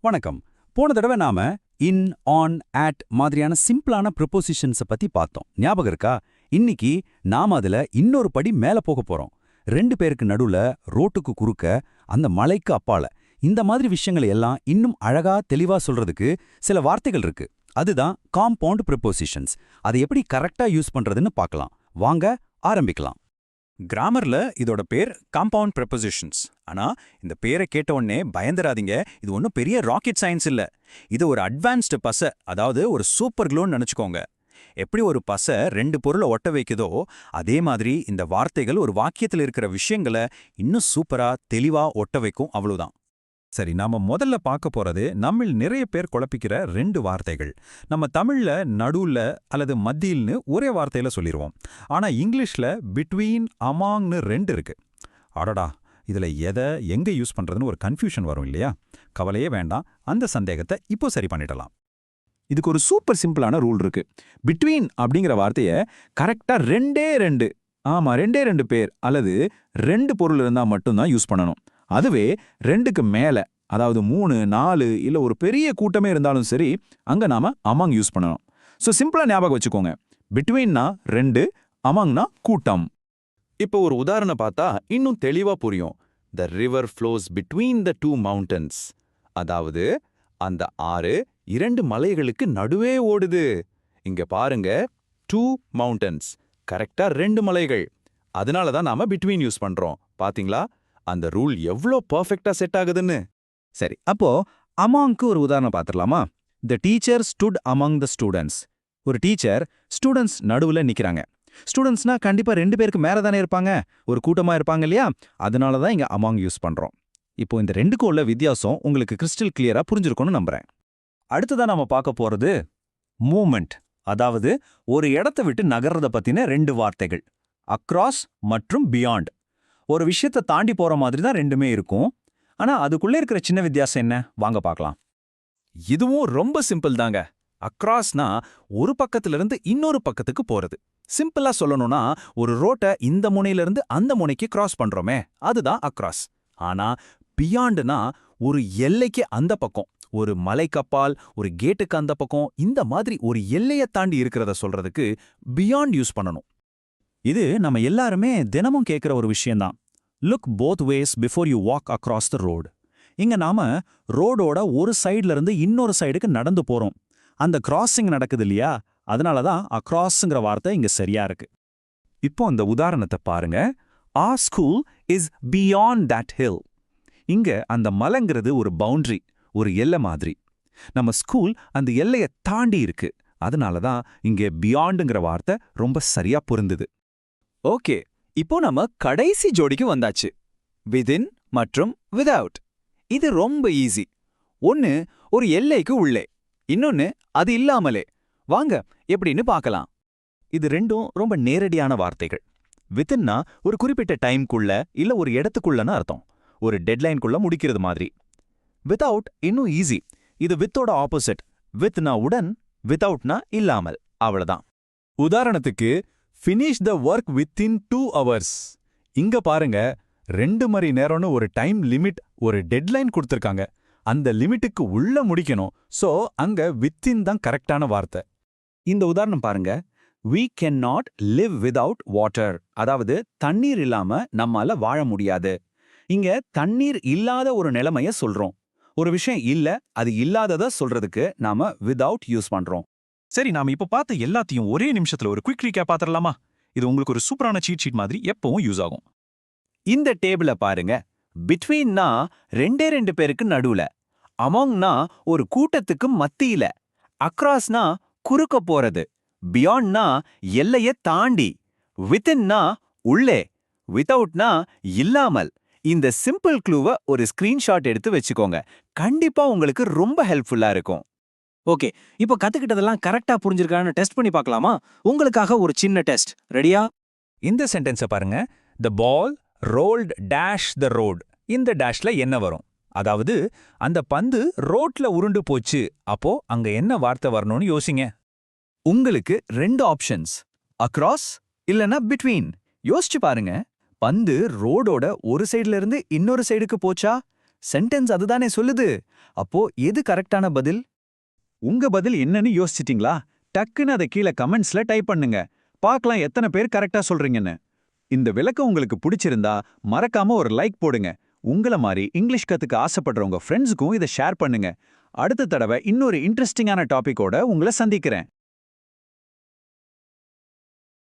வணக்கம். போன தடவை நாம இன், ஆன், அட் மாதிரியான சிம்பிளான ப்ரிப்போசிஷன்ஸ பத்தி பார்த்தோம். ஞாபகம் இருக்கா? இன்னைக்கு நாம அதுல இன்னொரு படி மேல போக போறோம். ரெண்டு பேருக்கு நடுவுல, ரோட்டுக்கு குறுக்க, அந்த மலைக்கு அப்பால, இந்த மாதிரி விஷயங்களை எல்லாம் இன்னும் அழகா தெளிவா சொல்றதுக்கு சில வார்த்தைகள் இருக்கு. அதுதான் காம்பவுண்ட் ப்ரிப்போசிஷன்ஸ். அதை எப்படி கரெக்டா யூஸ் பண்றதுன்னு பார்க்கலாம். வாங்க ஆரம்பிக்கலாம். கிராமர்ல இதோட பேர் காம்பவுண்ட் ப்ரெப்போசிஷன்ஸ். ஆனா இந்த பேரை கேட்ட உடனே பயந்துராதீங்க, இது ஒன்றும் பெரிய ராக்கெட் சயின்ஸ் இல்ல. இது ஒரு அட்வான்ஸ்டு பசை, அதாவது ஒரு சூப்பர் க்ளூன்னு நினைச்சுக்கோங்க. எப்படி ஒரு பசை ரெண்டு பொருளை ஒட்ட வைக்குதோ, அதே மாதிரி இந்த வார்த்தைகள் ஒரு வாக்கியத்தில் இருக்கிற விஷயங்களை இன்னும் சூப்பரா தெளிவா ஒட்ட வைக்கும், அவ்வளவுதான். சரி, நாம முதல்ல பார்க்க போறது நம்மில் நிறைய பேர் குழப்பிக்கிற ரெண்டு வார்த்தைகள். நம்ம தமிழ்ல நடுவுல அல்லது மத்தியில்னு ஒரே வார்த்தையில சொல்லிடுவோம். ஆனா இங்கிலீஷ்ல பிட்வீன், அமாங்னு ரெண்டு இருக்கு. அடடா, இதுல எதை எங்க யூஸ் பண்றதுன்னு ஒரு கன்ஃபியூஷன் வரும் இல்லையா? கவலையே வேண்டாம், அந்த சந்தேகத்தை இப்போ சரி பண்ணிடலாம். இதுக்கு ஒரு சூப்பர் சிம்பிளான ரூல் இருக்கு. பிட்வீன் அப்படிங்கிற வார்த்தையை கரெக்டா ரெண்டே ரெண்டு பேர் அல்லது ரெண்டு பொருள் இருந்தா மட்டும்தான் யூஸ் பண்ணணும். அதுவே ரெண்டுக்கு மேல, அதாவது 3, 4 இல்ல ஒரு பெரிய கூட்டமே இருந்தாலும் சரி, அங்க நாம அமாங் யூஸ் பண்ணணும். சோ சிம்பிளா ஞாபகம் வச்சுக்கோங்க. பிட்வீன்னா ரெண்டு, அமாங்னா கூட்டம். இப்போ ஒரு உதாரணம் பார்த்தா இன்னும் தெளிவா புரியும். The river flows between the two mountains. அதாவது அந்த ஆறு இரண்டு மலைகளுக்கு நடுவே ஓடுது. இங்க பாருங்க, டூ மவுண்டன்ஸ், கரெக்டா ரெண்டு மலைகள். அதனால தான் நாம பிட்வீன் யூஸ் பண்றோம். பாத்தீங்களா அந்த ரூல் எவ்வளோ பர்ஃபெக்டா செட் ஆகுதுன்னு? சரி, அப்போ அமாங்க்கு ஒரு உதாரணம் பார்த்துடலாமா? The teacher stood among the students. ஒரு டீச்சர் ஸ்டூடெண்ட்ஸ் நடுவுல நிக்கிறாங்க. ஸ்டூடெண்ட்ஸ்னா கண்டிப்பா ரெண்டு பேருக்கு மேல தானே இருப்பாங்க, ஒரு கூட்டமா இருப்பாங்க இல்லையா? அதனால தான் இங்க அமாங் யூஸ் பண்றோம். இப்போ இந்த ரெண்டுக்கும் உள்ள வித்தியாசம் உங்களுக்கு கிறிஸ்டல் கிளியரா புரிஞ்சிருக்கும்னு நம்புறேன். அடுத்ததான் நாம பார்க்க போறது மூவ்மெண்ட், அதாவது ஒரு இடத்தை விட்டு நகர்றத பத்தின ரெண்டு வார்த்தைகள், அக்ராஸ் மற்றும் பியாண்ட். ஒரு விஷயத்தை தாண்டி போற மாதிரி தான் ரெண்டுமே இருக்கும். ஆனா அதுக்குள்ள இருக்கிற சின்ன வித்தியாசம் என்ன, வாங்க பார்க்கலாம். இதுவும் ரொம்ப சிம்பிள் தாங்க. அக்ராஸ்னா ஒரு பக்கத்துல இருந்து இன்னொரு பக்கத்துக்கு போறது. சிம்பிளா சொல்லணும்னா, ஒரு ரோட்டை இந்த முனையிலிருந்து அந்த முனைக்கு கிராஸ் பண்றோமே, அதுதான் அக்ராஸ். ஆனா பியாண்ட்னா ஒரு எல்லைக்கு அந்த பக்கம், ஒரு மலைக்கப்பால், ஒரு கேட்டுக்கு அந்த பக்கம், இந்த மாதிரி ஒரு எல்லையை தாண்டி இருக்கிறத சொல்றதுக்கு பியாண்ட் யூஸ் பண்ணணும். இது நம்ம எல்லாருமே தினமும் கேட்குற ஒரு விஷயம்தான். Look both ways before you walk across the road. இங்க நாம ரோடோட ஒரு சைட்ல இருந்து இன்னொரு சைடுக்கு நடந்து போறோம். அந்த கிராசிங் நடக்குது இல்லையா? அதனால தான் அக்ராஸ்ங்கிற வார்த்தை இங்க சரியா இருக்கு. இப்போ அந்த உதாரணத்தை பாருங்க. Our school is beyond that hill. இங்க அந்த மலைங்கிறது ஒரு பவுண்டரி, ஒரு எல்லை மாதிரி. நம்ம ஸ்கூல் அந்த எல்லையை தாண்டி இருக்கு. அதனால தான் இங்கே பியாண்டுங்கிற வார்த்தை ரொம்ப சரியா பொருந்துது. ஓகே, இப்போ நம்ம கடைசி ஜோடிக்கு வந்தாச்சு. விதின் மற்றும் விதவுட். இது ரொம்ப ஈஸி. ஒன்னு ஒரு எல்லைக்கு உள்ளே, இன்னொன்னு அது இல்லாமலே. வாங்க எப்படின்னு பார்க்கலாம். இது ரெண்டும் ரொம்ப நேரடியான வார்த்தைகள். வித்தின்னா ஒரு குறிப்பிட்ட டைம்குள்ள இல்ல ஒரு இடத்துக்குள்ளன்னு அர்த்தம், ஒரு டெட்லைன்குள்ள முடிக்கிறது மாதிரி. வித்தவுட் இன்னும் ஈஸி. இது வித்தோட ஆப்போசிட். வித்னா உடன், வித்தவுட்னா இல்லாமல், அவ்வளவுதான். உதாரணத்துக்கு finish the work within 2 hours. இங்க பாருங்க, 2 மணி நேரம்னு ஒரு டைம் லிமிட், ஒரு டெட்லைன் கொடுத்திருக்காங்க. அந்த லிமிட்டுக்கு உள்ள முடிக்கணும். சோ அங்க வித்தின் தான் கரெக்டான வார்த்தை. இந்த உதாரணம் பாருங்க. We cannot live without water. அதாவது தண்ணீர் இல்லாம நம்மால வாழ முடியாது. இங்க தண்ணீர் இல்லாத ஒரு நிலைமைய சொல்றோம். ஒரு விஷயம் இல்ல, அது இல்லாதத சொல்றதுக்கு நாம without யூஸ் பண்றோம். சரி, நாம இப்ப பார்த்த எல்லாத்தையும் ஒரே நிமிஷத்துல ஒரு குயிக் ரீகேப் பார்த்துடலாமா? இது உங்களுக்கு ஒரு சூப்பரான சீட் ஷீட் மாதிரி எப்பவும் யூஸ் ஆகும். இந்த டேபிள பாருங்க. பிட்வீன்னா ரெண்டு பேருக்கு நடுவுல, அமாங்னா ஒரு கூட்டத்துக்கு மத்தியில, அக்ராஸ்னா குறுக்க போறது, பியாண்ட்னா எல்லைய தாண்டி, வித்தின்னா உள்ளே, வித்தவுட்னா இல்லாமல். இந்த சிம்பிள் க்ளூவை ஒரு ஸ்கிரீன்ஷாட் எடுத்து வச்சுக்கோங்க. கண்டிப்பா உங்களுக்கு ரொம்ப ஹெல்ப்ஃபுல்லா இருக்கும். ஓகே, இப்போ கத்துக்கிட்டதெல்லாம் கரெக்டா புரிஞ்சிருக்கான்னு டெஸ்ட் பண்ணி பார்க்கலாமா? உங்களுக்காக ஒரு சின்ன டெஸ்ட். ரெடியா? இந்த சென்டென்ஸை பாருங்க. த பால் ரோல்ட் டேஷ் த ரோட். இந்த டேஷ்ல என்ன வரும்? அதாவது அந்த பந்து ரோட்ல உருண்டு போச்சு. அப்போ அங்க என்ன வார்த்தை வரணும்னு யோசிங்க. உங்களுக்கு 2 ஆப்ஷன்ஸ், அக்ராஸ் இல்லனா பிட்வீன். யோசிச்சு பாருங்க. பந்து ரோடோட ஒரு சைடுல இருந்து இன்னொரு சைடுக்கு போச்சா, சென்டென்ஸ் அதுதானே சொல்லுது. அப்போ எது கரெக்டான பதில்? உங்க பதில் என்னன்னு யோசிச்சிட்டீங்களா? டக்குன்னு அதை கீழே கமெண்ட்ஸ்ல டைப் பண்ணுங்க. பார்க்கலாம் எத்தனை பேர் கரெக்டா சொல்றீங்கன்னு. இந்த விளக்கம் உங்களுக்கு பிடிச்சிருந்தா மறக்காம ஒரு லைக் போடுங்க. உங்கள மாதிரி இங்கிலீஷ் கத்துக்க ஆசைப்படுறவங்க ஃப்ரெண்ட்ஸுக்கும் இதை ஷேர் பண்ணுங்க. அடுத்த தடவை இன்னொரு இன்ட்ரெஸ்டிங்கான டாபிக்கோட உங்களை சந்திக்கிறேன்.